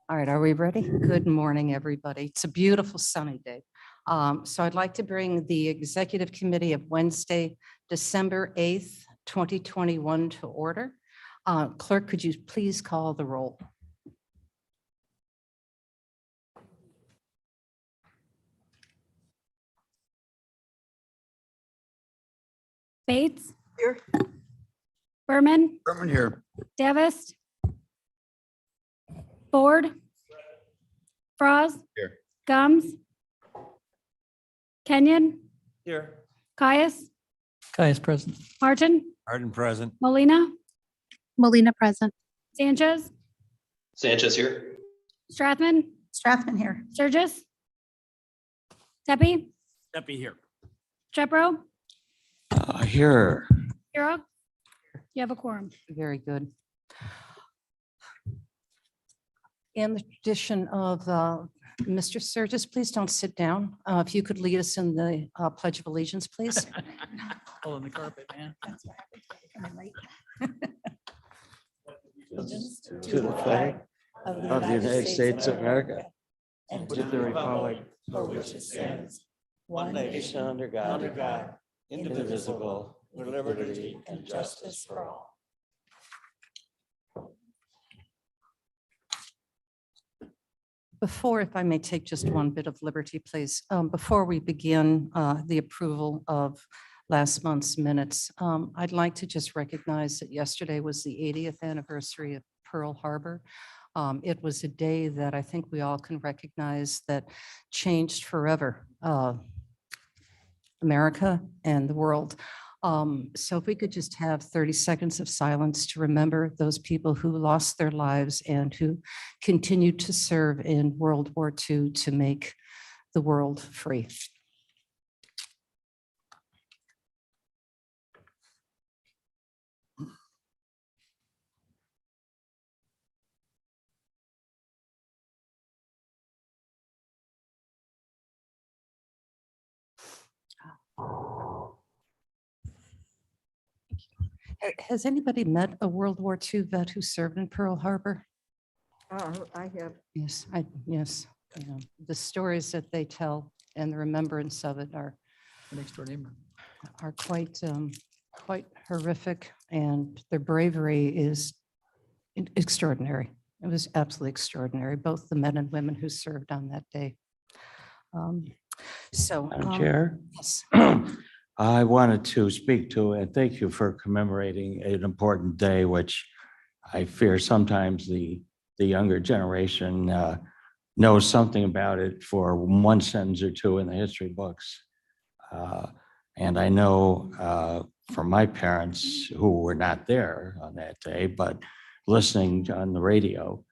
All right, are we ready? Good morning, everybody. It's a beautiful sunny day. So I'd like to bring the Executive Committee of Wednesday, December 8th, 2021 to order. Clerk, could you please call the roll? Bates. Here. Berman. Berman here. Davis. Ford. Frost. Here. Gums. Kenyon. Here. Caius. Caius present. Martin. Martin present. Molina. Molina present. Sanchez. Sanchez here. Strathman. Strathman here. Sturgis. Tepe. Deppie here. Shepro. Here. Hero. You have a quorum. Very good. In the tradition of Mr. Sturgis, please don't sit down. If you could lead us in the Pledge of Allegiance, please. Pulling the carpet, man. To the flag of the United States of America and to the republic for which it stands, one nation under God, indivisible, with liberty and justice for all. Before, if I may take just one bit of liberty, please, before we begin the approval of last month's minutes, I'd like to just recognize that yesterday was the 80th anniversary of Pearl Harbor. It was a day that I think we all can recognize that changed forever America and the world. So if we could just have 30 seconds of silence to remember those people who lost their lives and who continued to serve in World War II to make the world free. Has anybody met a World War II vet who served in Pearl Harbor? Yes, yes. The stories that they tell and the remembrance of it are Next door neighbor. quite horrific, and their bravery is extraordinary. It was absolutely extraordinary, both the men and women who served on that day. So. Madam Chair, Yes. I wanted to speak to, and thank you for commemorating an important day, which I fear sometimes the younger generation knows something about it for one sentence or two in the history books. And I know from my parents who were not there on that day, but listening on the radio,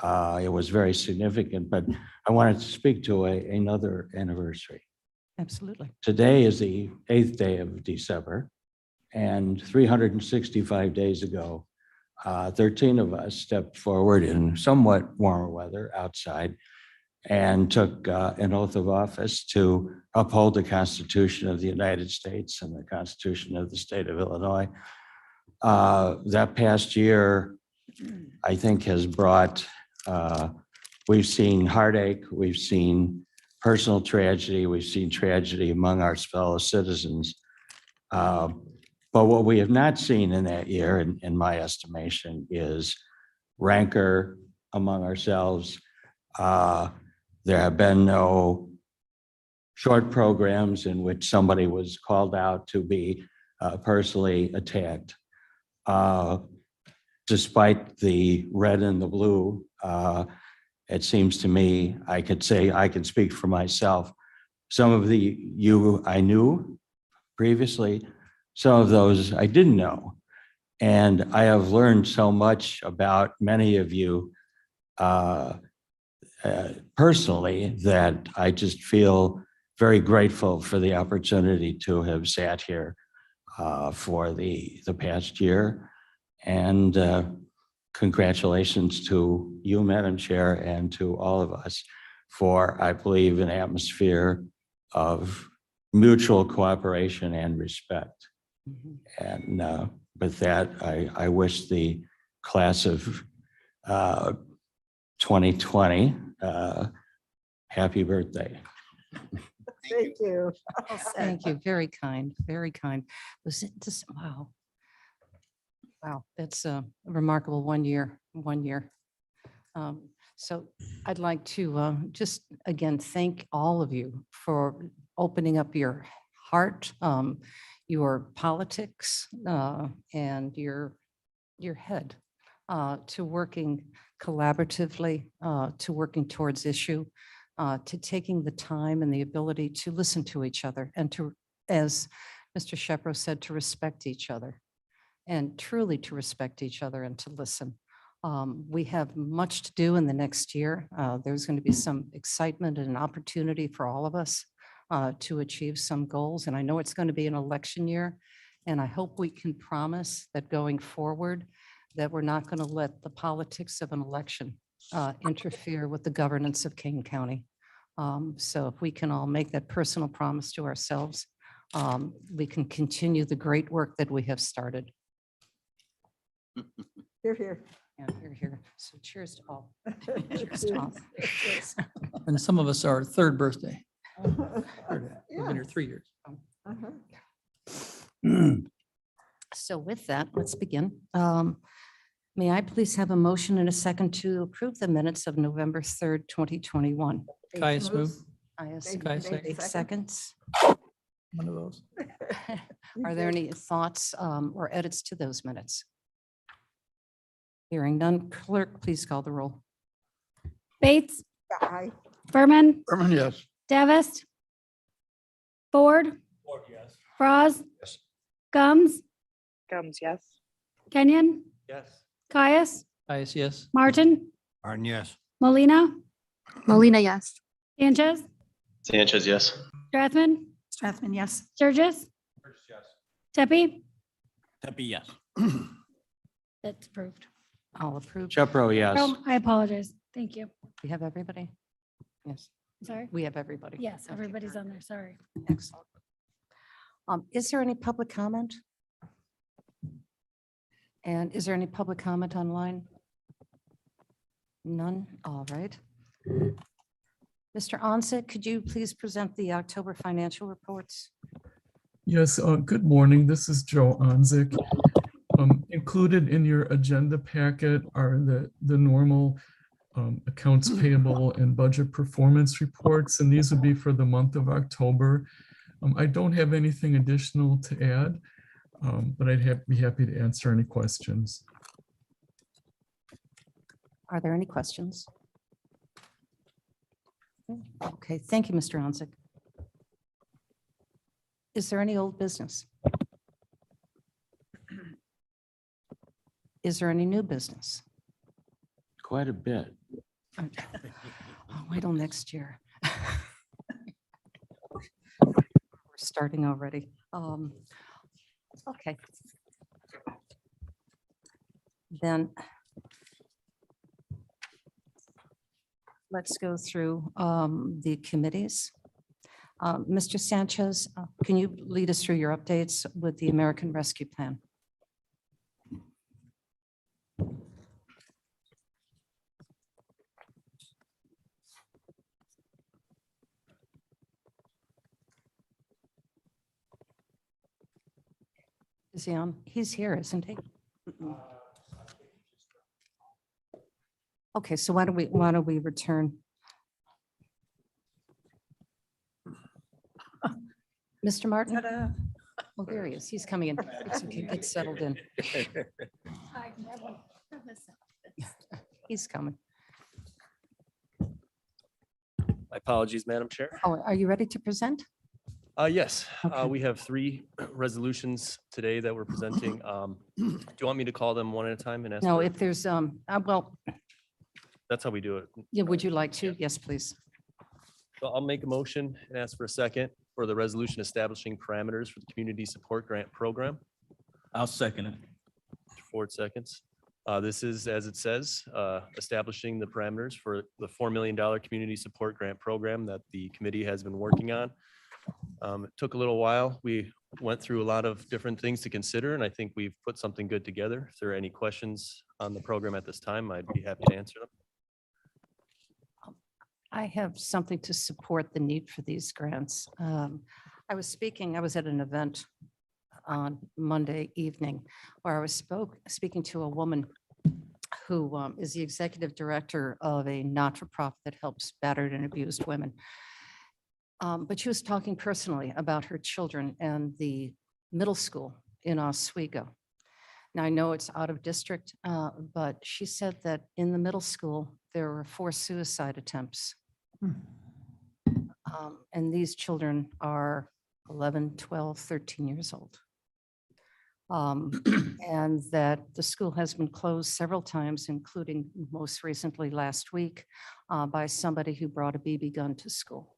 it was very significant. But I wanted to speak to another anniversary. Absolutely. Today is the 8th day of December, and 365 days ago, 13 of us stepped forward in somewhat warmer weather outside and took an oath of office to uphold the Constitution of the United States and the Constitution of the state of Illinois. That past year, I think, has brought, we've seen heartache, we've seen personal tragedy, we've seen tragedy among our fellow citizens. But what we have not seen in that year, in my estimation, is rancor among ourselves. There have been no short programs in which somebody was called out to be personally attacked. Despite the red and the blue, it seems to me, I could say, I can speak for myself. Some of you I knew previously, some of those I didn't know. And I have learned so much about many of you personally that I just feel very grateful for the opportunity to have sat here for the past year. And congratulations to you, Madam Chair, and to all of us for, I believe, an atmosphere of mutual cooperation and respect. And with that, I wish the class of 2020 happy birthday. Thank you. Thank you. Very kind, very kind. Was it just, wow. Wow, that's a remarkable 1 year, 1 year. So I'd like to just again thank all of you for opening up your heart, your politics, and your head to working collaboratively, to working towards issue, to taking the time and the ability to listen to each other and to, as Mr. Shepro said, to respect each other. And truly to respect each other and to listen. We have much to do in the next year. There's going to be some excitement and an opportunity for all of us to achieve some goals. And I know it's going to be an election year. And I hope we can promise that going forward, that we're not going to let the politics of an election interfere with the governance of Kane County. So if we can all make that personal promise to ourselves, we can continue the great work that we have started. Here, here. Yeah, here. So cheers to all. Cheers to all. And some of us are third birthday. We've been here 3 years. So with that, let's begin. May I please have a motion and a second to approve the minutes of November 3rd, 2021? Caius move. Caius, seconds. One of those. Are there any thoughts or edits to those minutes? Hearing none, clerk, please call the roll. Bates, Aye. Berman, Berman, yes. Davis, Ford, Yes. Froz, Yes. Gums, Gums, yes. Kenyon, Yes. Caius, Caius, yes. Martin, Martin, yes. Molina, Molina, yes. Sanchez, Sanchez, yes. Strathman, Strathman, yes. Sturgis, Yes. Tepe. Tempe, yes. That's approved. All approved. Shepro, yes. Oh, I apologize. Thank you. We have everybody? Yes, Sorry. we have everybody. Yes, Okay. everybody's on there. Sorry. Excellent. Is there any public comment? And is there any public comment online? None? All right. Mr. Onset, could you please present the October financial reports? Yes, good morning. This is Joe Onzik. Included in your agenda packet are the normal accounts payable and budget performance reports, and these would be for the month of October. I don't have anything additional to add, but be happy to answer any questions. Are there any questions? Okay, thank you, Mr. Onset. Is there any old business? Is there any new business? Quite a bit. Oh, wait till next year. We're starting already. Okay. Then let's go through the committees. Mr. Sanchez, can you lead us through your updates with the American Rescue Plan? Is he on? He's here, isn't he? Okay, so why don't we return? Mr. Martin? Oh, there he is. He's coming in. It's okay. Get settled in. He's coming. My apologies, Madam Chair. Oh, are you ready to present? Yes, Okay. we have 3 resolutions today that we're presenting. Do you want me to call them one at a time and ask? No, for- if there's, well, That's how we do it. yeah, would you like to? Yes, please. So I'll make a motion and ask for a second for the resolution establishing parameters for the Community Support Grant Program. I'll second it. 4 seconds. This is, as it says, establishing the parameters for the $4 million Community Support Grant Program that the committee has been working on. It took a little while. We went through a lot of different things to consider, and I think we've put something good together. If there are any questions on the program at this time, I'd be happy to answer them. I have something to support the need for these grants. I was at an event on Monday evening where I was speaking to a woman who is the executive director of a not-for-profit that helps battered and abused women. But she was talking personally about her children and the middle school in Oswego. Now, I know it's out of district, but she said that in the middle school, there were 4 suicide attempts. And these children are 11, 12, 13 years old. And that the school has been closed several times, including most recently last week, by somebody who brought a BB gun to school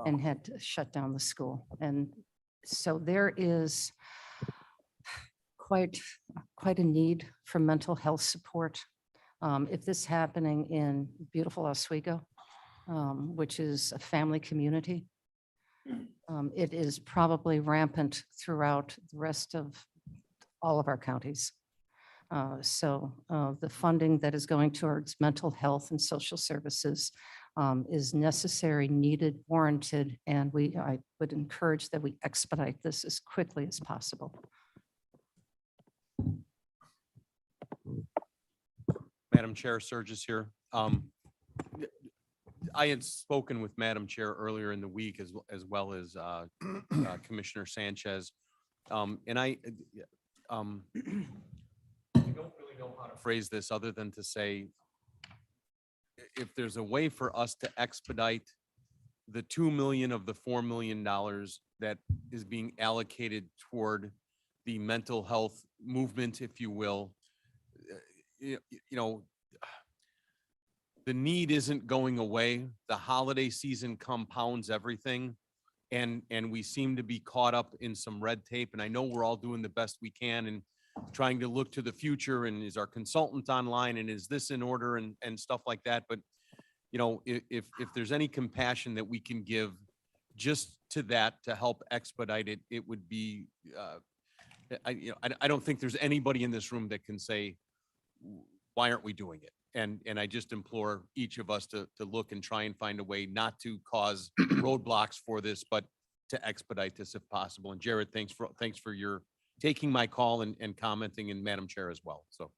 and had to shut down the school. And so there is quite a need for mental health support. If this is happening in beautiful Oswego, which is a family community, it is probably rampant throughout the rest of all of our counties. So the funding that is going towards mental health and social services is necessary, needed, warranted, and I would encourage that we expedite this as quickly as possible. Madam Chair, Surges here. I had spoken with Madam Chair earlier in the week as well as Commissioner Sanchez. And I don't really know how to phrase this other than to say, if there's a way for us to expedite the 2 million of the $4 million that is being allocated toward the mental health movement, if you will, you know, the need isn't going away. The holiday season compounds everything. And we seem to be caught up in some red tape. And I know we're all doing the best we can and trying to look to the future. And is our consultant online? And is this in order? And stuff like that. But, you know, if there's any compassion that we can give just to that to help expedite it, it would be, I don't think there's anybody in this room that can say, why aren't we doing it? And I just implore each of us to look and try and find a way not to cause roadblocks for this, but to expedite this if possible. And Jared, thanks for your taking my call and commenting, and Madam Chair as well. So.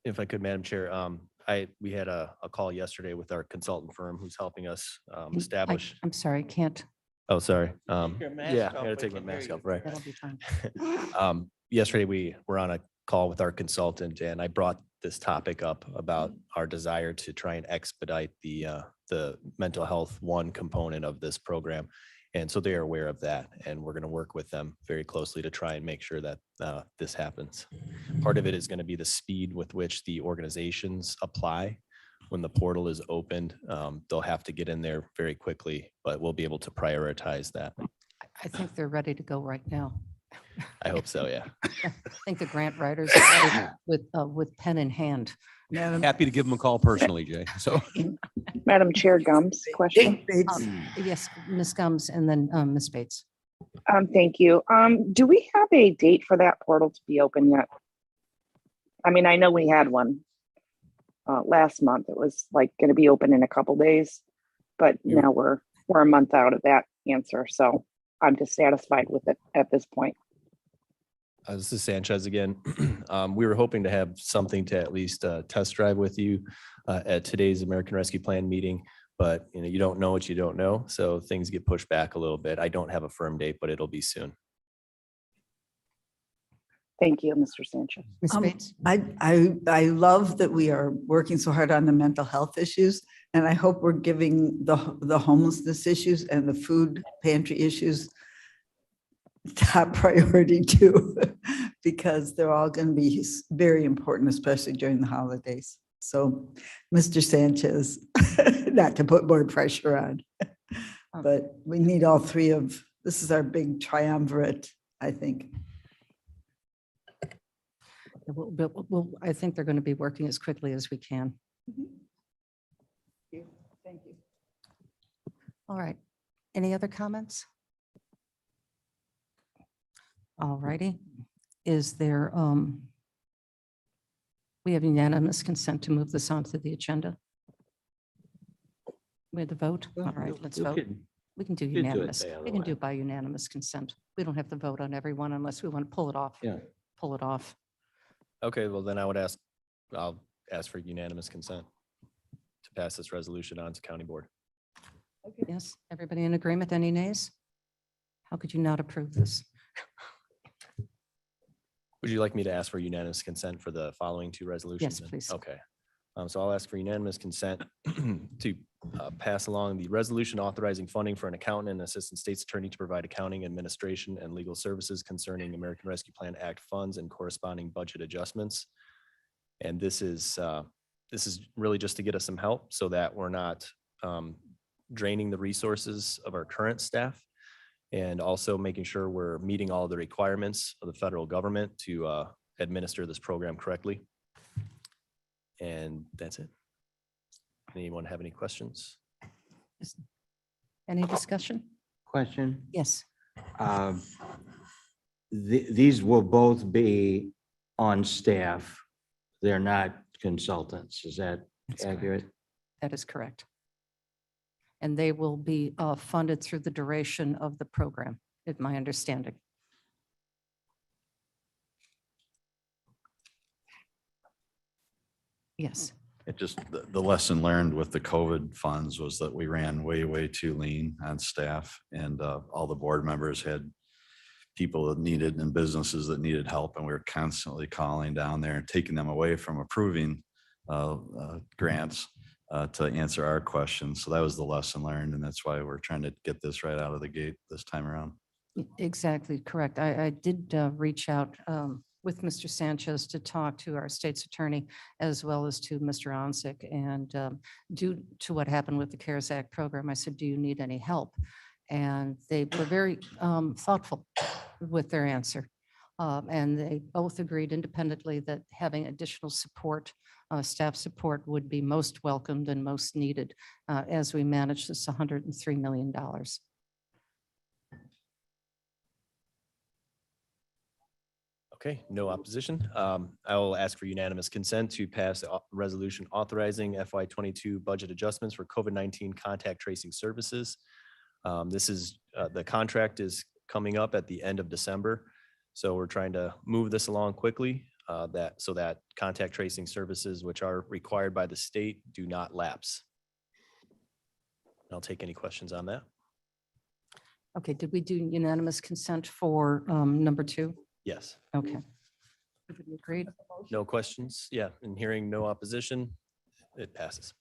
If I could, Madam Chair, we had a call yesterday with our consultant firm who's helping us establish. I'm sorry, can't. Oh, sorry. your mask Yeah, off, I gotta we take my can hear mask you. off, right. That'll be fine. Yesterday, we were on a call with our consultant, and I brought this topic up about our desire to try and expedite the mental health one component of this program. And so they are aware of that, and we're going to work with them very closely to try and make sure that this happens. Part of it is going to be the speed with which the organizations apply. When the portal is opened, they'll have to get in there very quickly, but we'll be able to prioritize that. I think they're ready to go right now. I hope so, yeah. I think the grant writers are ready with pen in hand. Happy to give them a call personally, Jay. So. Madam Chair Gums, question. Yes, Ms. Gums and then Ms. Bates. Thank you. Do we have a date for that portal to be open yet? I mean, I know we had one last month. It was like going to be open in a couple days, but now we're a month out of that answer. So I'm dissatisfied with it at this point. This is Sanchez again. We were hoping to have something to at least test drive with you at today's American Rescue Plan meeting, but you don't know what you don't know. So things get pushed back a little bit. I don't have a firm date, but it'll be soon. Thank you, Mr. Sanchez. Ms. Bates? I love that we are working so hard on the mental health issues, and I hope we're giving the homelessness issues and the food pantry issues top priority too, because they're all going to be very important, especially during the holidays. So, Mr. Sanchez, not to put more pressure on, but we need all three of, this is our big triumvirate, I think. I think they're going to be working as quickly as we can. Thank you. All right. Any other comments? All righty. Is there, we have unanimous consent to move this onto the agenda? We had the vote? All right, let's vote. We can do do it unanimous. the other We can way. do by unanimous consent. We don't have to vote on everyone unless we want to pull it off. Yeah. Pull it off. Okay, well then I'll ask for unanimous consent to pass this resolution on to county board. Yes, everybody in agreement? Any nays? How could you not approve this? Would you like me to ask for unanimous consent for the following two resolutions? then? please. Okay. So I'll ask for unanimous consent to pass along the resolution authorizing funding for an accountant and assistant state's attorney to provide accounting, administration, and legal services concerning American Rescue Plan Act funds and corresponding budget adjustments. And this is really just to get us some help so that we're not draining the resources of our current staff, and also making sure we're meeting all the requirements of the federal government to administer this program correctly. And that's it. Anyone have any questions? Any discussion? Question. Yes. These will both be on staff. They're not consultants. Is that That's correct. accurate? That is correct. And they will be funded through the duration of the program, is my understanding. Yes. It just, the lesson learned with the COVID funds was that we ran way too lean on staff, and all the board members had people that needed and businesses that needed help, and we were constantly calling down there and taking them away from approving grants to answer our questions. So that was the lesson learned, and that's why we're trying to get this right out of the gate this time around. Exactly correct. I did reach out with Mr. Sanchez to talk to our state's attorney as well as to Mr. Onsick. And due to what happened with the CARES Act program, I said, do you need any help? And they were very thoughtful with their answer. And they both agreed independently that having additional support, staff support, would be most welcomed and most needed as we manage this $103 million. Okay, no opposition. I will ask for unanimous consent to pass the resolution authorizing FY 22 budget adjustments for COVID-19 contact tracing services. This is, the contract is coming up at the end of December. So we're trying to move this along quickly, so that contact tracing services, which are required by the state, do not lapse. I'll take any questions on that. Okay, did we do unanimous consent for number 2? Yes, Okay. Everybody agreed? no questions. Yeah, and hearing no opposition, it passes.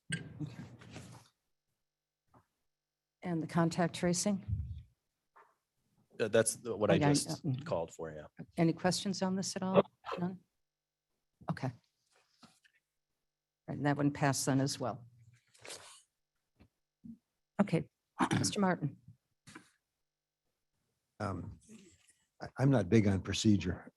And the contact tracing? That's what Oh, I yeah, just yeah. called for, yeah. Any questions on this at all? None? Okay. Right, and that one passed then as well. Okay, Mr. Martin. I'm not big on procedure,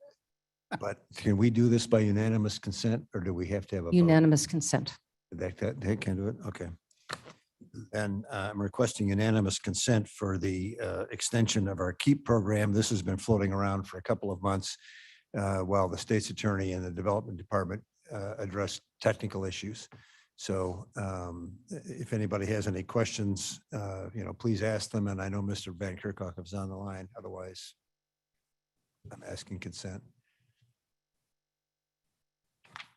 but can we do this by unanimous consent or do we have to have a vote? Unanimous consent. That can do it? Okay. And I'm requesting unanimous consent for the extension of our KEEP program. This has been floating around for a couple of months while the state's attorney and the development department address technical issues. So if anybody has any questions, please ask them. And I know Mr. Van Kerkhoff is on the line. Otherwise, I'm asking consent.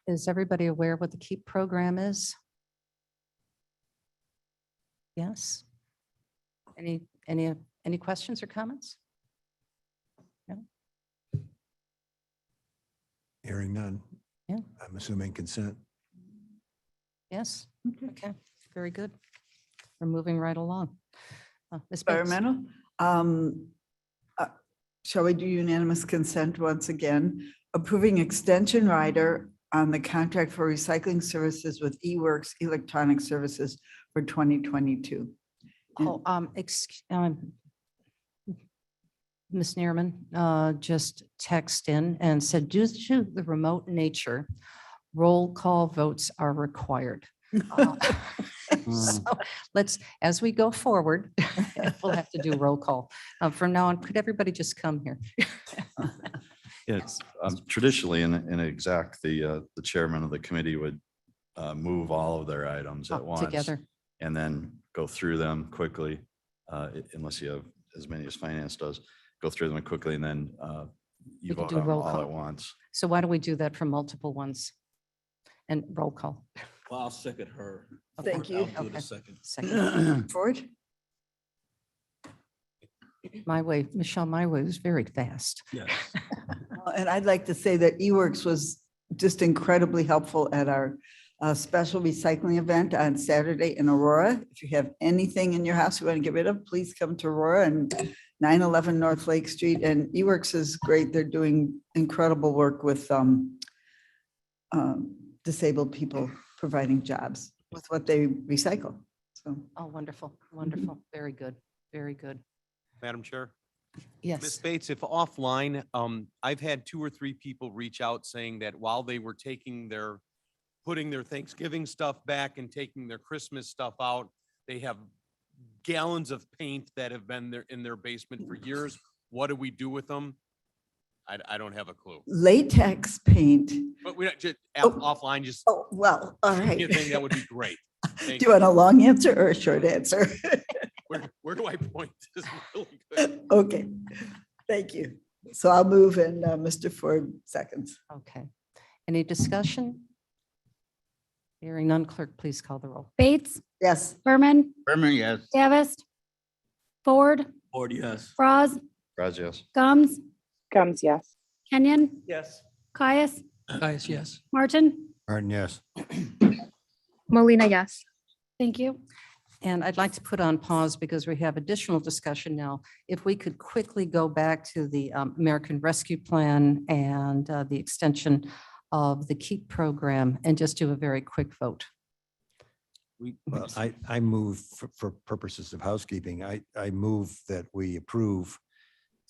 Is everybody aware what the KEEP program is? Yes? Any questions or comments? No? Hearing none. Yeah. I'm assuming consent. Yes? Okay, very good. We're moving right along. Ms. Bates? Environmental. Shall we do unanimous consent once again? Approving extension rider on the contract for recycling services with eWorks Electronic Services for 2022. Oh, Ms. Neerman just texted in and said, due to the remote nature, roll call votes are required. So let's, as we go forward, we'll have to do roll call. From now on, could everybody just come here? Yes, traditionally in exec, the chairman of the committee would move all of their items at once. Together. And then go through them quickly, unless you have as many as finance does, go through them quickly and then you We can vote do on them roll all call. at once. So why don't we do that for multiple ones? And roll call. Well, I'll second her. Thank you. I'll do Okay. the second. Second. Ford? My way, Michelle, my way was very fast. Yes. And I'd like to say that eWorks was just incredibly helpful at our special recycling event on Saturday in Aurora. If you have anything in your house you want to get rid of, please come to Aurora and 911 North Lake Street. And eWorks is great. They're doing incredible work with disabled people, providing jobs with what they recycle. So Oh, wonderful, wonderful. Very good, very good. Madam Chair. Ms. Yes. Bates, if offline, I've had 2 or 3 people reach out saying that while they were putting their Thanksgiving stuff back and taking their Christmas stuff out, they have gallons of paint that have been there in their basement for years. What do we do with them? I don't have a clue. latex paint. But we just Oh. offline, just Oh, well, all right. anything that would be great. Do Thank you want a long answer or a short answer? Where do I point? This is really good. Okay, thank you. So I'll move and Mr. Ford seconds. Okay. Any discussion? Hearing none, clerk, please call the roll. Bates, Yes. Berman, Berman, yes. Davis, Ford, Ford, yes. Froz, Gracias. Gums, Gums, yes. Kenyon, Yes. Caius, Caius, yes. Martin. Martin, yes. Molina, yes. Thank you. And I'd like to put on pause because we have additional discussion now. If we could quickly go back to the American Rescue Plan and the extension of the KEEP program and just do a very quick vote. Well, I move for purposes of housekeeping, I move that we approve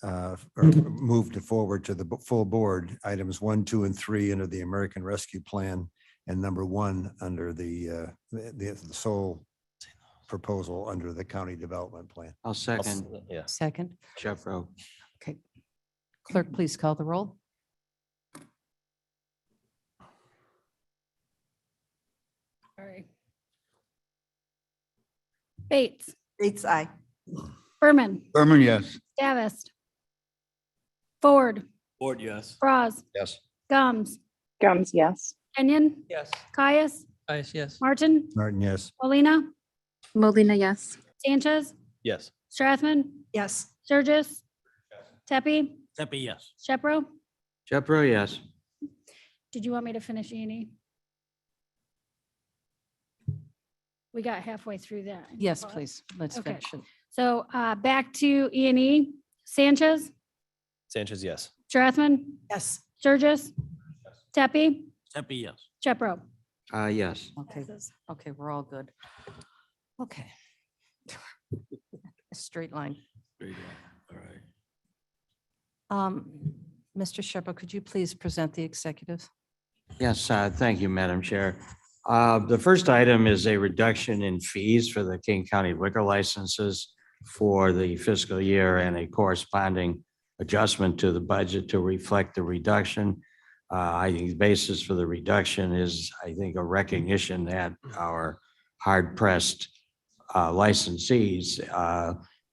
or move to forward to the full board, items 1, 2, and 3 under the American Rescue Plan and number 1 under the sole proposal under the county development plan. I'll second. Yeah. Second. Jeff Rowe. Okay. Clerk, please call the roll. Sorry. Bates, Bates, aye. Berman, Berman, yes. Davis, Ford, Ford, yes. Bras, Yes. Gums, Gums, yes. Kenyon, Yes. Caius, Yes. Martin, Martin, yes. Molina, Molina, yes. Sanchez, Yes. Strathman, Yes. Sturgis, Tepe, Tepe, yes. Shepro. Shepro, yes. Did you want me to finish E&E? We got halfway through that. Yes, please. Let's Okay. finish it. So back to E&E. Sanchez, Sanchez, yes. Strathman, Yes. Sturgis, Tepe, Tepe, yes. Shepro. Yes. Okay, okay, we're all good. Okay. Straight line. Straight line. All right. Mr. Shepherd, could you please present the executive? Yes, thank you, Madam Chair. The first item is a reduction in fees for the King County liquor licenses for the fiscal year and a corresponding adjustment to the budget to reflect the reduction. I think the basis for the reduction is, I think, a recognition that our hard-pressed licensees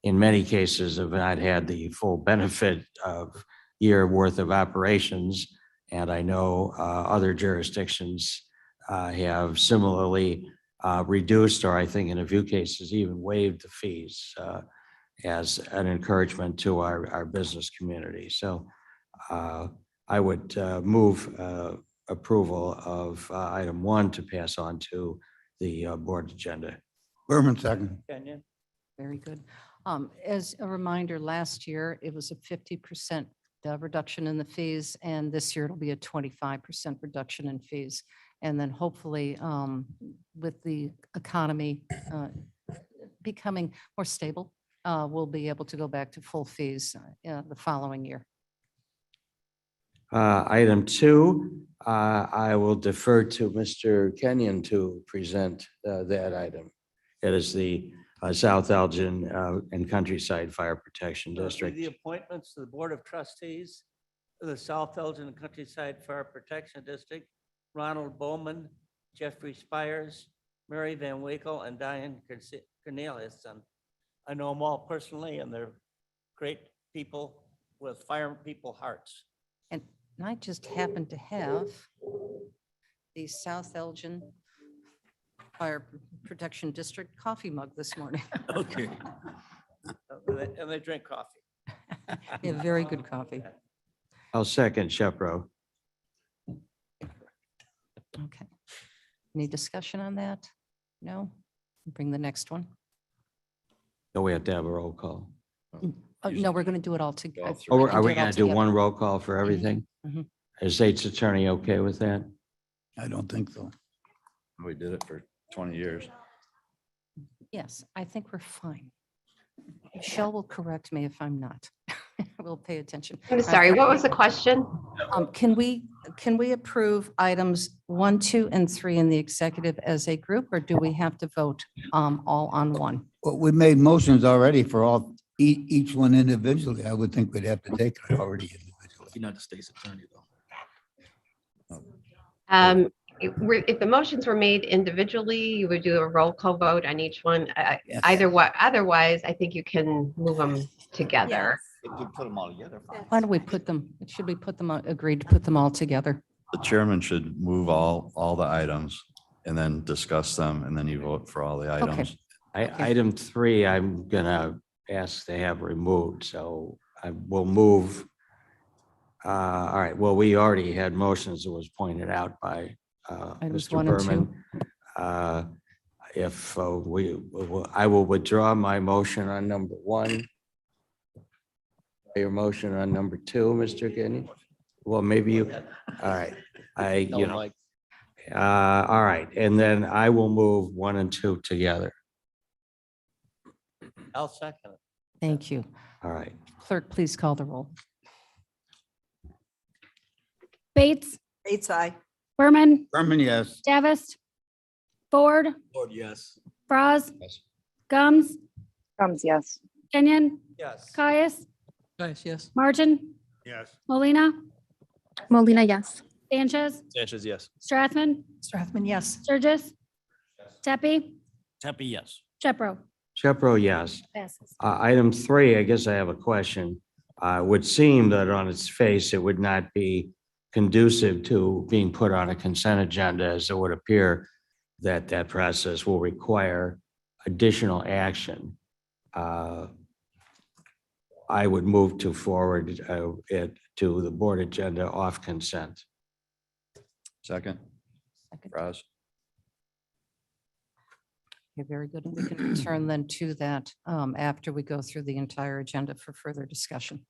in many cases have not had the full benefit of year worth of operations. And I know other jurisdictions have similarly reduced, or I think in a few cases even waived the fees as an encouragement to our business community. So I would move approval of item 1 to pass on to the board agenda. Berman, second. Kenyon. Very good. As a reminder, last year, it was a 50% reduction in the fees, and this year it'll be a 25% reduction in fees. And then hopefully, with the economy becoming more stable, we'll be able to go back to full fees the following year. Item 2, I will defer to Mr. Kenyon to present that item. It is the South Elgin and Countryside Fire Protection District. The appointments to the Board of Trustees of the South Elgin and Countryside Fire Protection District, Ronald Bowman, Jeffrey Spires, Mary Van Winkle, and Diane Cornelius. I know them all personally, and they're great people with fire people hearts. And I just happen to have the South Elgin Fire Protection District coffee mug this morning. Okay. And they drink coffee. Yeah, very good coffee. I'll second Shepro. Okay. Any discussion on that? No? Bring the next one. No, we have to have a roll call. Oh, no, we're going to do it all together. Oh, are we going to do one roll call for everything? Mhm. Is State's Attorney okay with that? I don't think so. We did it for 20 years. Yes, I think we're fine. Michelle will correct me if I'm not. We'll pay attention. I'm sorry, what was the question? Can we approve items 1, 2, and 3 in the executive as a group, or do we have to vote all on one? Well, we made motions already for all, each one individually. I would think we'd have to take it already individually. You're not the state's attorney, though. If the motions were made individually, you would do a roll call vote on each one. Yes. Otherwise, I think you can move them together. If you put them all together. Why don't we put them, should we put them, agreed to put them all together? The chairman should move all the items and then discuss them, and then you vote for all the items. Item 3, I'm gonna ask to have removed, so I will move. All right, well, we already had motions that was pointed out by Items Mr. 1 and 2. Berman. If I will withdraw my motion on number 1. Your motion on number 2, Mr. Kenny? Well, maybe you, all right, all right, and then I will move 1 and 2 together. I'll second it. Thank you. All right. Clerk, please call the roll. Bates, Bates, aye. Berman, Berman, yes. Davis, Ford, Ford, yes. Bras, Yes. Gums, Gums, yes. Kenyon, Yes. Caius, Yes. Martin, Yes. Molina, Molina, yes. Sanchez, Sanchez, yes. Strathman, Strathman, yes. Sturgis, Tepe, Tepe, yes. Shepro. Shepro, yes. Passes. Item 3, I guess I have a question. It would seem that on its face, it would not be conducive to being put on a consent agenda, as it would appear that that process will require additional action. I would move to forward it to the board agenda off consent. Second. Roz? Okay, very good. And we can return then to that after we go through the entire agenda for further discussion.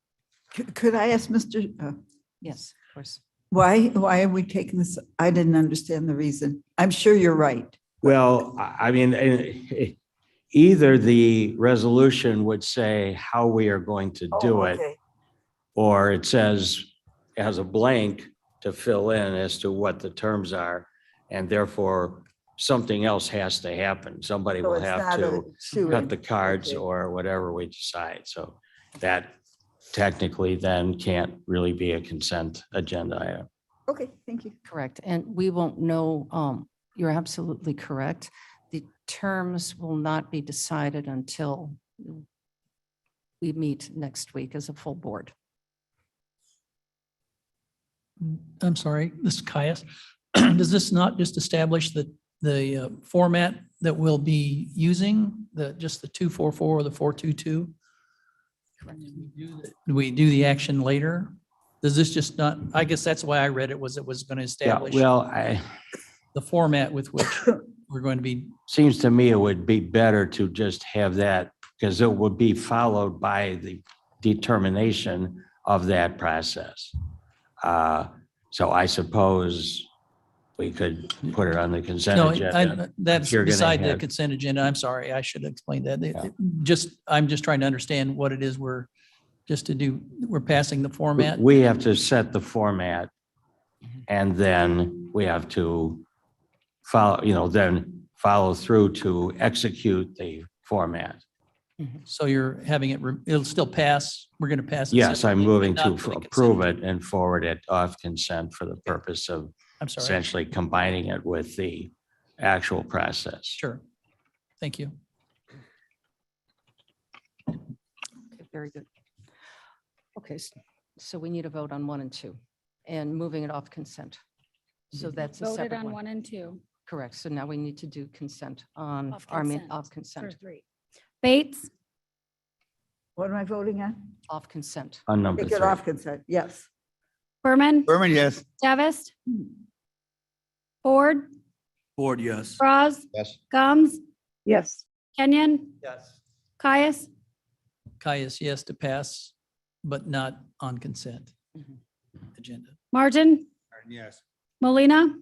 Could I ask Mr. Yes, of course. Why are we taking this? I didn't understand the reason. I'm sure you're right. Well, I mean, either the resolution would say how we are going to do it, Okay. or it says as a blank to fill in as to what the terms are, and therefore something else has to happen. Somebody So will it's have not a to shoo-in. cut the cards Okay. or whatever we decide. So that technically then can't really be a consent agenda item. Okay, thank you. Correct. And we won't know, you're absolutely correct. The terms will not be decided until we meet next week as a full board. I'm sorry, this is Caius. Does this not just establish the format that we'll be using, just the 244 or the 422? Do we do the action later? Does this just not, I guess that's why I read it was going to Yeah, establish well, the format with which we're going to be. seems to me it would be better to just have that, because it would be followed by the determination of that process. So I suppose we could put it on the consent No, agenda. that's If you're gonna beside the have- consent agenda. I'm sorry, I should have explained that. I'm just trying to understand what it is we're passing the format. We have to set the format, and then we have to follow through to execute the format. So you're having it, it'll still pass. We're going to pass. it Yes, I'm separately, moving but to not for the consent approve agenda. it and forward it off consent for the purpose of I'm sorry. essentially combining it with the actual process. Sure. Thank you. Okay, very good. Okay, so we need a vote on 1 and 2 and moving it off consent. So that's a Voted separate on one. 1 and 2. Correct. So now we need to do consent on, Off I mean, consent off for consent, 3. Bates, What am I voting on? off consent. On number Take it 3. off consent, yes. Berman, Berman, yes. Davis, Ford, Ford, yes. Bras, Yes. Gums, Yes. Kenyon, Yes. Caius, Caius, yes to pass, but not on consent Mhm. agenda. Martin, Yes. Molina,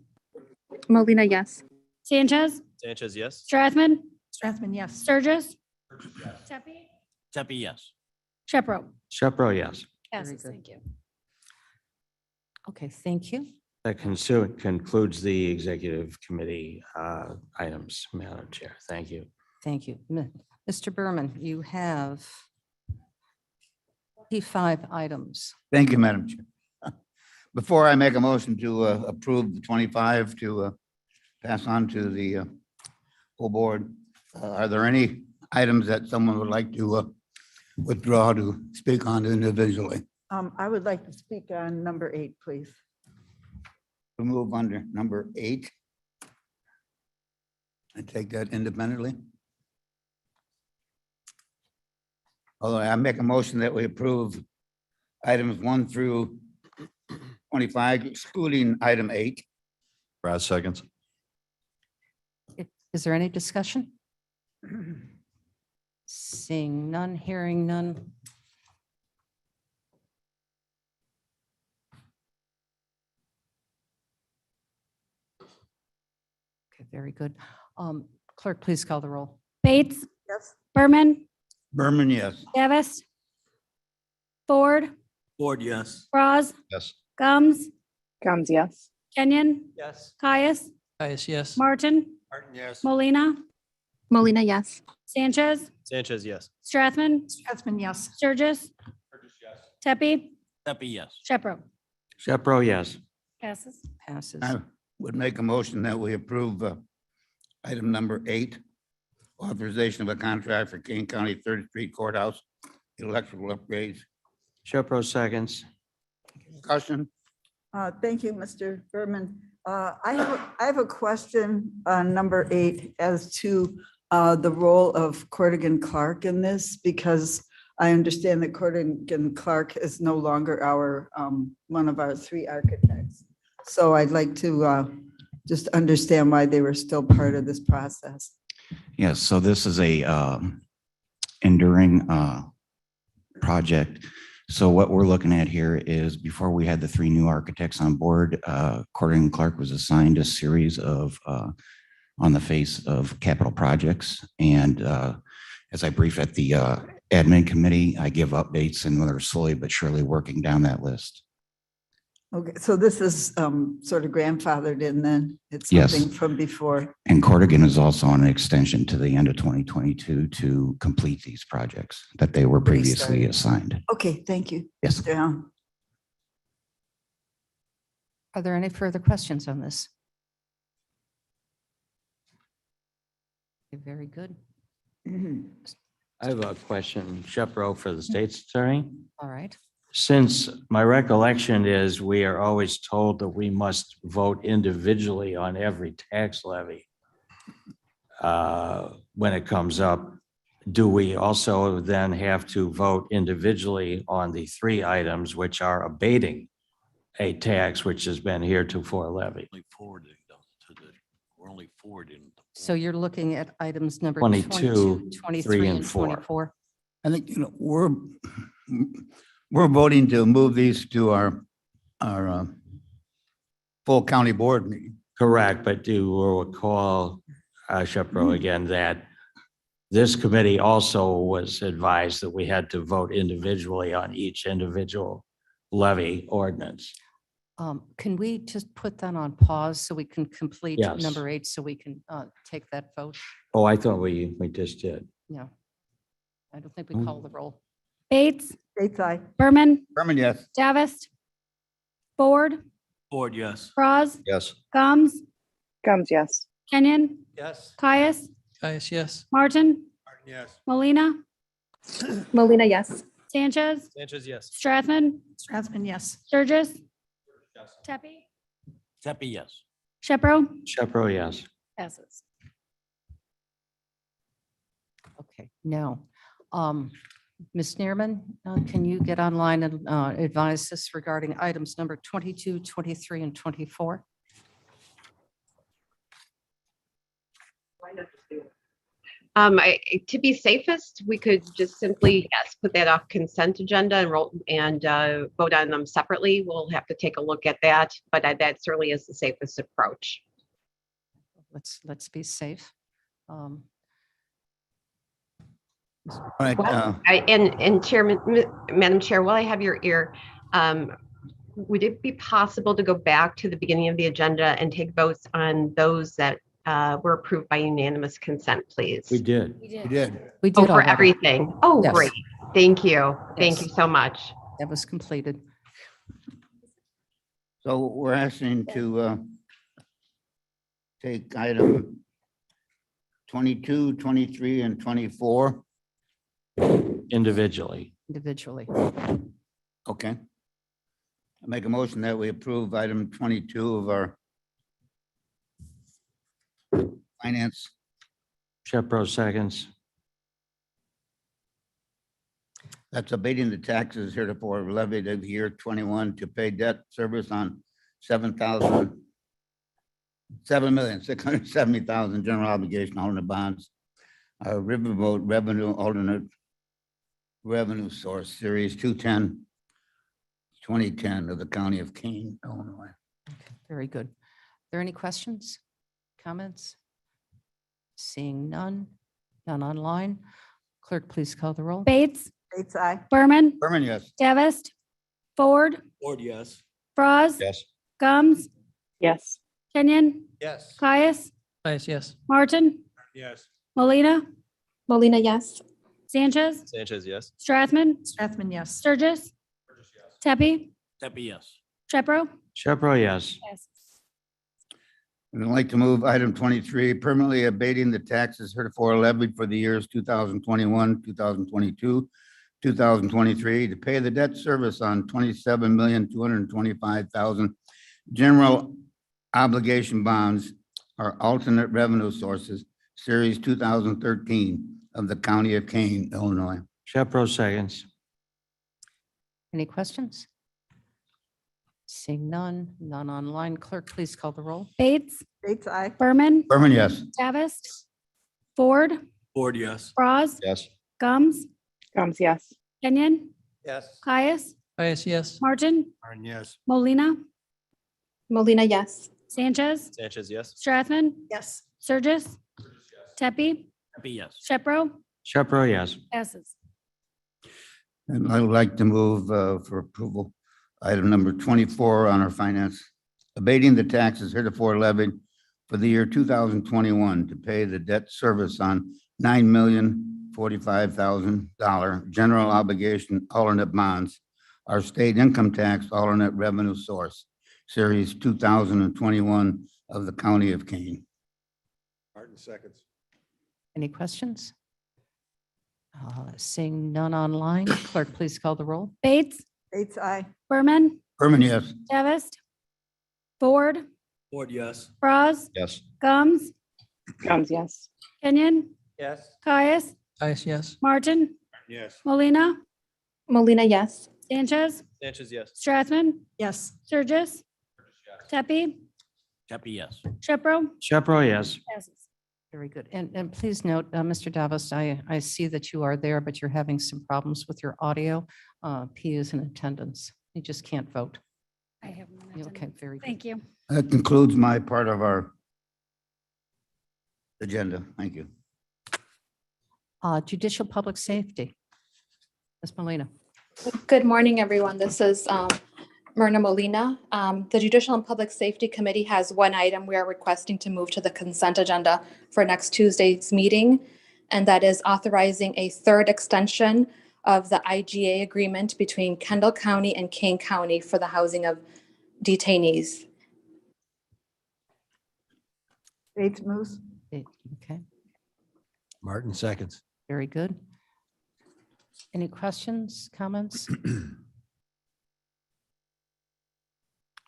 Molina, yes. Sanchez, Sanchez, yes. Strathman, Strathman, yes. Sturgis, Tepe, Tepe, yes. Shepro. Shepro, yes. Passes. good. Thank you. Okay, thank you. That concludes the executive committee items, Madam Chair. Thank you. Thank you. Mr. Berman, you have 25 items. Thank you, Madam Chair. Before I make a motion to approve the 25 to pass on to the full board, are there any items that someone would like to withdraw to speak on individually? I would like to speak on number 8, please. To move under number 8. I take that independently. Although I make a motion that we approve items 1 through 25, excluding item 8. Roz seconds. Is there any discussion? Seeing none, hearing none. Okay, very good. Clerk, please call the roll. Bates, Yes. Berman, Berman, yes. Davis, Ford, Ford, yes. Bras, Yes. Gums, Gums, yes. Kenyon, Yes. Caius, Caius, yes. Martin, Martin, yes. Molina, Molina, yes. Sanchez, Sanchez, yes. Strathman, Strathman, yes. Sturgis, Tepe, Tepe, yes. Shepro. Shepro, yes. Passes. Passes. I would make a motion that we approve Item number 8, authorization of a contract for Kane County Third Street Courthouse electrical upgrades. Shepro seconds. Discussion? Thank you, Mr. Berman. I have a question on number 8 as to the role of Corrigan Clark in this, because I understand that Corrigan Clark is no longer our, one of our 3 architects. So I'd like to just understand why they were still part of this process. Yes, so this is a enduring project. So what we're looking at here is before we had the 3 new architects on board, Corrigan Clark was assigned a series of on the face of capital projects. And as I brief at the admin committee, I give updates and they're slowly but surely working down that list. Okay, so this is sort of grandfathered in then? It's Yes. something from before? And Corrigan is also on an extension to the end of 2022 to complete these projects that they were previously assigned. Okay, thank you. Yes. Mr. Allen. Are there any further questions on this? Okay, very good. I have a question, Shepro, for the state's attorney. All right. Since my recollection is we are always told that we must vote individually on every tax levy when it comes up, do we also then have to vote individually on the 3 items which are abating a tax which has been heretofore levied? We're only forwarding. So you're looking at items number 22, 23, 3, and and 4. 24. I think, we're voting to move these to our full county board meeting. Correct, but do you recall, Shepro, again, that this committee also was advised that we had to vote individually on each individual levy ordinance? Can we just put that on pause so we can complete Yes. number 8 so we can take that vote? Oh, I thought we just did. Yeah. I don't think we call the roll. Bates, Bates, aye. Berman, Berman, yes. Davist, Ford, Ford, yes. Bras, Yes. Gums, Gums, yes. Kenyon, Yes. Caius, Caius, yes. Martin, Yes. Molina, Molina, yes. Sanchez, Sanchez, yes. Strathman, Strathman, yes. Sturgis, Tepe, Tepe, yes. Shepro, Shepro, yes. Passes. Okay, now, Ms. Neerman, can you get online and advise us regarding items number 22, 23, and 24? To be safest, we could just simply, yes, put that off consent agenda and roll and vote on them separately. We'll have to take a look at that, but that certainly is the safest approach. Let's be safe. All right, Well, and Chairman, Madam Chair, while I have your ear, would it be possible to go back to the beginning of the agenda and take votes on those that were approved by unanimous consent, please? We did. you did. We Oh, did for already. everything. Oh, Yes. great. Thank you. Thank Yes. you so much. That was completed. So we're asking to take item 22, 23, and 24. Individually. Individually. Okay. I make a motion that we approve item 22 of our finance. Shepro seconds. That's abating the taxes heretofore levied of year 21 to pay debt service on 7,670,000 general obligation alternate bonds. Riverboat revenue alternate revenue source series 210, 2010 of the county of Kane, Illinois. Very good. Are there any questions, comments? Seeing none, none online. Clerk, please call the roll. Bates, Bates, aye. Berman, Berman, yes. Davist, Ford, Ford, yes. Bras, Yes. Gums, Yes. Kenyon, Yes. Caius, Caius, yes. Martin, Yes. Molina, Molina, yes. Sanchez, Sanchez, yes. Strathman, Strathman, yes. Sturgis, Tepe, Tepe, yes. Shepro. Shepro, yes. And I'd like to move item 23, permanently abating the taxes heretofore levied for the years 2021, 2022, 2023 to pay the debt service on 27,225,000 general obligation bonds or alternate revenue sources, Series 2013 of the County of Kane, Illinois. Shepro seconds. Any questions? Seeing none, none online. Clerk, please call the roll. Bates, Bates, aye. Berman, Berman, yes. Davis, Ford, Ford, yes. Bras, Yes. Gums, Gums, yes. Kenyon, Yes. Caius, Caius, yes. Martin, Martin, yes. Molina, Molina, yes. Sanchez, yes. Strathman, Yes. Surges, Tepe, Happy, yes. Shepro, Shepro, yes. passes. And I would like to move for approval, item number 24 on our finance, abating the taxes heretofore levied for the year 2021 to pay the debt service on $9,045,000 general obligation alternate bonds, our state income tax alternate revenue source, Series 2021 of the County of Kane. Martin, seconds. Any questions? Seeing none online. Clerk, please call the roll. Bates, Bates, aye. Berman, Berman, yes. Davis, Ford, Ford, yes. Bras, Yes. Gums, Gums, yes. Kenyon, Yes. Caius, Caius, yes. Martin, Yes. Molina, Molina, yes. Sanchez, Sanchez, yes. Strathman, Yes. Surges, Tepe, Happy, yes. Shepro, Shepro, yes. passes. Very good. And please note, Mr. Davos, I see that you are there, but you're having some problems with your audio. P is in attendance. You just can't vote. I have one Okay, attendance. very good. Thank you. That concludes my part of our agenda. Thank you. Judicial Public Safety. Ms. Molina. Good morning, everyone. This is Myrna Molina. The Judicial and Public Safety Committee has one item we are requesting to move to the consent agenda for next Tuesday's meeting, and that is authorizing a third extension of the IGA agreement between Kendall County and Kane County for the housing of detainees. Bates moves. Okay, Martin, seconds. very good. Any questions, comments?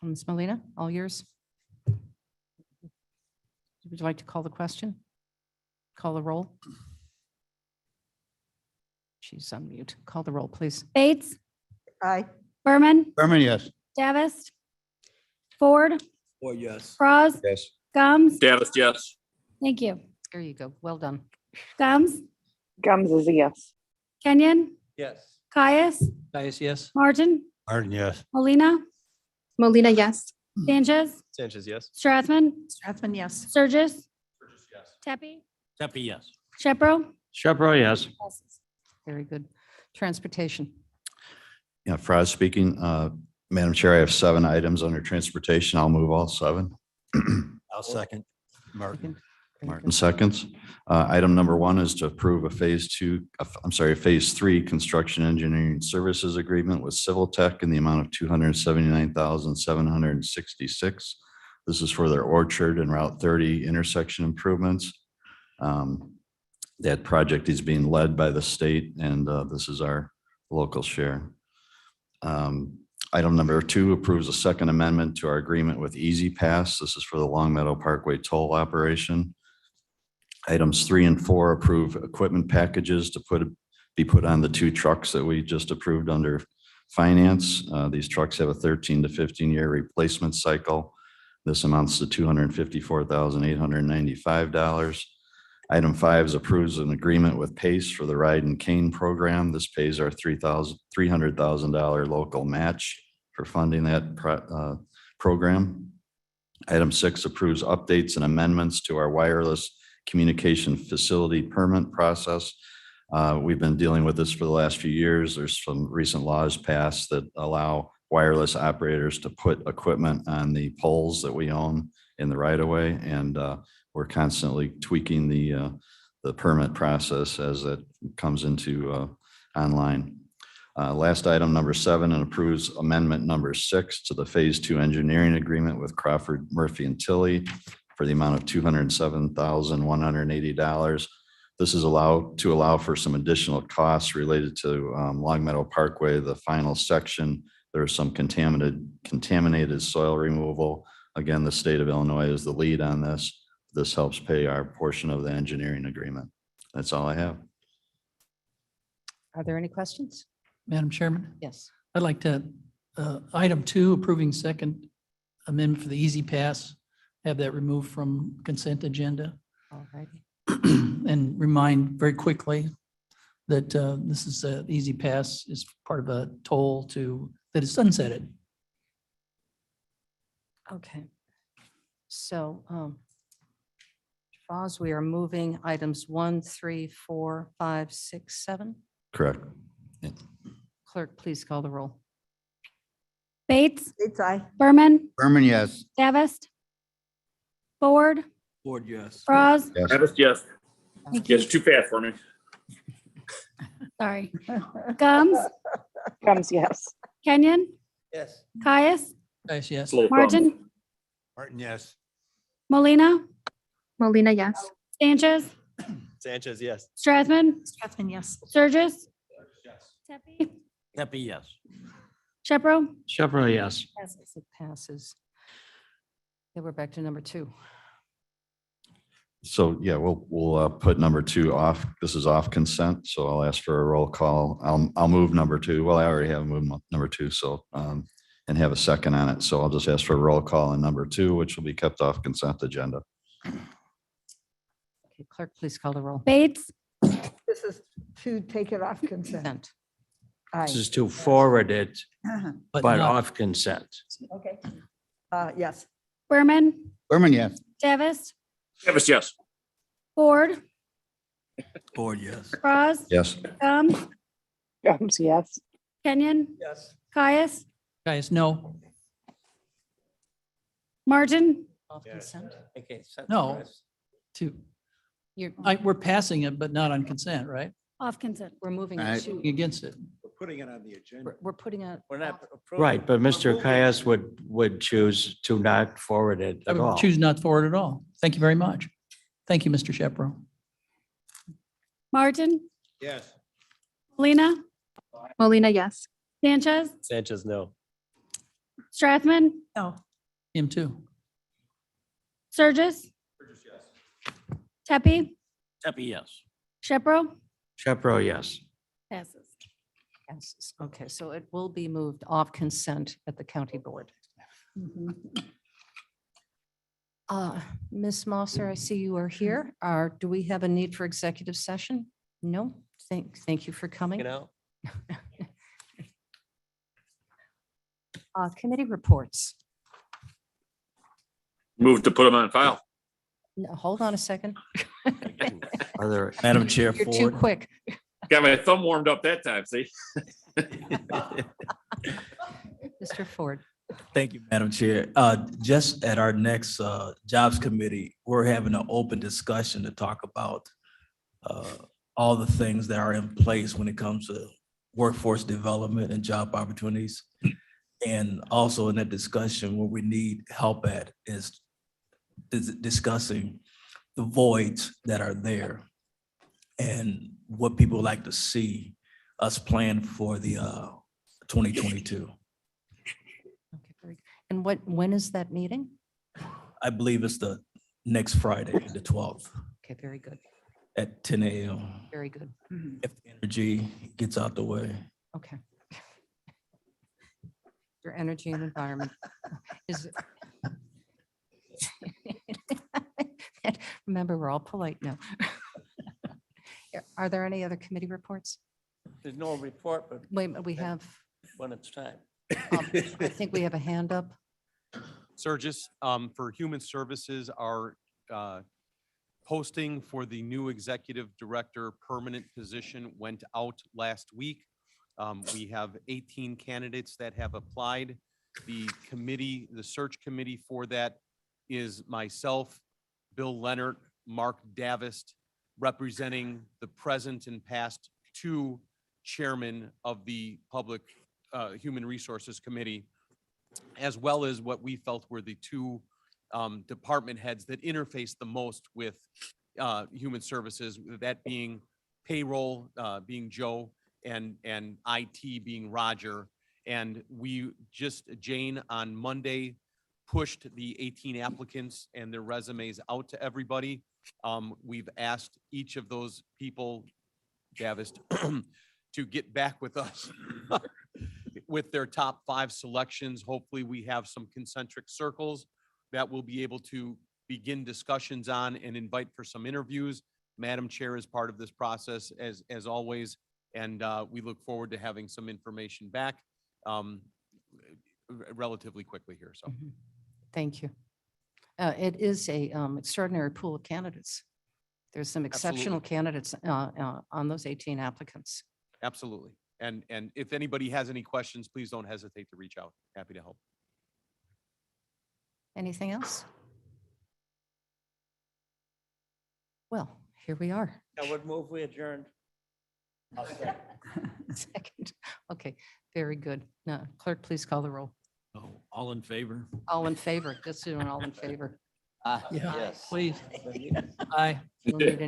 Ms. Molina, all yours. Would you like to call the question? Call the roll? She's on mute. Call the roll, please. Bates, Aye. Berman, Berman, yes. Davis, Ford, Ford, yes. Bras, Yes. Gums. Davis, yes. Thank you. There you go. Well done. Gums, Gums is a yes. Kenyon, Yes. Caius, Caius, yes. Martin, Martin, yes. Molina, Molina, yes. Sanchez, Sanchez, yes. Strathman, Strathman, yes. Surges, Tepe, Happy, yes. Shepro, Shepro, yes. passes. Very good. Transportation. Yeah, Fraz speaking. Madam Chair, I have 7 items under transportation. I'll move all 7. I'll second. Martin. Martin seconds. Item number 1 is to approve a phase 3 construction engineering services agreement with Civil Tech in the amount of $279,766. This is for their Orchard and Route 30 intersection improvements. That project is being led by the state, and this is our local share. Item number 2 approves a second amendment to our agreement with Easy Pass. This is for the Long Meadow Parkway toll operation. Items 3 and 4 approve equipment packages to be put on the 2 trucks that we just approved under finance. These trucks have a 13 to 15-year replacement cycle. This amounts to $254,895. Item 5 approves an agreement with PACE for the Ride and Cane program. This pays our $300,000 local match for funding that program. Item 6 approves updates and amendments to our wireless communication facility permit process. We've been dealing with this for the last few years. There's some recent laws passed that allow wireless operators to put equipment on the poles that we own in the right of way, and we're constantly tweaking the permit process as it comes into online. Last item, number 7, and approves amendment number 6 to the phase 2 engineering agreement with Crawford, Murphy and Tilley for the amount of $207,180. This is allow for some additional costs related to Long Meadow Parkway, the final section. There's some contaminated soil removal. Again, the state of Illinois is the lead on this. This helps pay our portion of the engineering agreement. That's all I have. Are there any questions? Madam Chairman, Yes. I'd like to, item 2, approving second amendment for the Easy Pass, have that removed from consent agenda. All righty. And remind very quickly that this is Easy Pass is part of a toll that is sunsetted. Okay. So, Foz, we are moving items 1, 3, 4, 5, 6, 7. Correct. Clerk, please call the roll. Bates, Bates, aye. Berman, Berman, yes. Davis, Ford, Ford, yes. Bras. Yes. Travis, yes. Thank Yes, you. too fast for me. Sorry. Gums, Comes, yes. Kenyon, Yes. Caius, Guys, yes. Slow thumb. Martin, Martin, yes. Molina, Molina, yes. Sanchez, Sanchez, yes. Strathman, Strathman, yes. Sturgis, Tepe, Pepe, yes. Shepro, Shepro, yes. Passes. It passes. Okay, we're back to number 2. So yeah, we'll put number 2 off. This is off consent, so I'll ask for a roll call. I'll move number 2. Well, I already have moved number 2, so and have a second on it. So I'll just ask for a roll call on number 2, which will be kept off consent agenda. Okay, clerk, please call the roll. Bates, This is to take it off consent. Consent. Aye. This is to forward it, But but not- off consent. Okay. Yes. Berman, Berman, yes. Davis, Travis, yes. Ford, Ford, yes. Bras, Yes. Gums, Comes, yes. Kenyon, Yes. Caius, Guys, no. Martin, Off consent. Okay. No. Chris. To, You're, we're passing it, but not on consent, right? off consent. we're moving All it right. to, Against it. We're putting it on the agenda. we're putting it. We're not approving. Right, but Mr. Caius would choose to not forward it I at would all. choose not forward at all. Thank you very much. Thank you, Mr. Shepro. Martin, Yes. Molina, Molina, yes. Sanchez, Sanchez, no. Strathman, No. Him too. Sturgis, Tepe, Pepe, yes. Shepro, Shepro, yes. passes. Passes. Okay, so it will be moved off consent at the county board. Ms. Mosser, I see you are here. Do we have a need for executive session? No? Thank you for coming. You know, Committee reports. Move to put them on file. No, hold on a second. Are there, Madam Chair, You're too Ford. quick. Got my thumb warmed up that time, see? Mr. Ford. Thank you, Madam Chair. Just at our next Jobs Committee, we're having an open discussion to talk about all the things that are in place when it comes to workforce development and job opportunities. And also in that discussion, where we need help at is discussing the voids that are there and what people would like to see us plan for the 2022. Okay, very good. And when is that meeting? I believe it's the next Friday, the 12th, Okay, very good. at 10 a.m. Very good. If the energy gets out the way. Okay. Your energy and environment. Is it? Remember, we're all polite now. Are there any other committee reports? there's no report, but Wait, we have, when it's time. I think we have a hand up. Surgis, for Human Services, our posting for the new executive director permanent position went out last week. We have 18 candidates that have applied. The committee, the search committee for that is myself, Bill Leonard, Mark Davist, representing the present and past 2 chairmen of the Public Human Resources Committee, as well as what we felt were the 2 department heads that interface the most with human services, that being payroll, being Joe, and IT being Roger. And Jane on Monday pushed the 18 applicants and their resumes out to everybody. We've asked each of those people, Davis, to get back with us with their top 5 selections. Hopefully we have some concentric circles that we'll be able to begin discussions on and invite for some interviews. Madam Chair is part of this process as always, and we look forward to having some information back relatively quickly here. So Thank you. It is a extraordinary pool of candidates. There's some exceptional candidates on those 18 applicants. absolutely. And if anybody has any questions, please don't hesitate to reach out. Happy to help. Anything else? Well, here we are. I would move we adjourned. Second. Okay, very good. Now, clerk, please call the roll. All in favor? All in favor, just doing all in favor. Yeah, please. Aye. We'll need